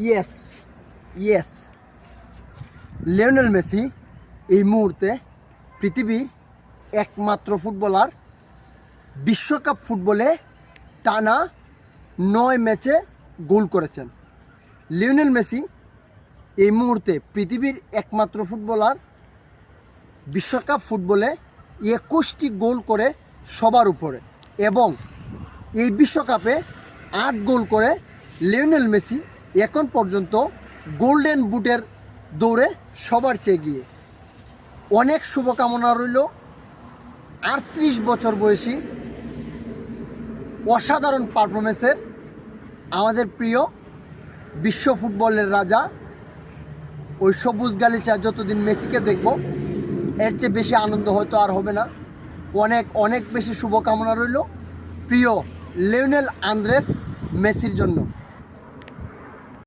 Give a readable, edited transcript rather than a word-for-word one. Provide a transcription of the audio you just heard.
Yes, yes, Lionel Messi এই মুহূর্তে পৃথিবীর একমাত্র ফুটবলার। বিশ্বকাপ ফুটবলে টানা 9 ম্যাচে গোল করেছেন। লিওনেল মেসি এই মুহূর্তে পৃথিবীর একমাত্র ফুটবলার, বিশ্বকাপ ফুটবলে 21টি গোল করে সবার উপরে, এবং এই বিশ্বকাপে 8 গোল করে লিওনেল মেসি এখন পর্যন্ত গোল্ডেন বুটের দৌড়ে সবার চেয়ে গিয়ে। অনেক শুভকামনা রইল 38 বছর বয়সী অসাধারণ পারফরমেন্সের আমাদের প্রিয় বিশ্ব ফুটবলের রাজা। ওই সবুজ গালিচা যতদিন মেসিকে দেখব, এর চেয়ে বেশি আনন্দ হয়তো আর হবে না। অনেক অনেক বেশি শুভকামনা রইল প্রিয় লিওনেল আন্দ্রেস মেসির জন্য।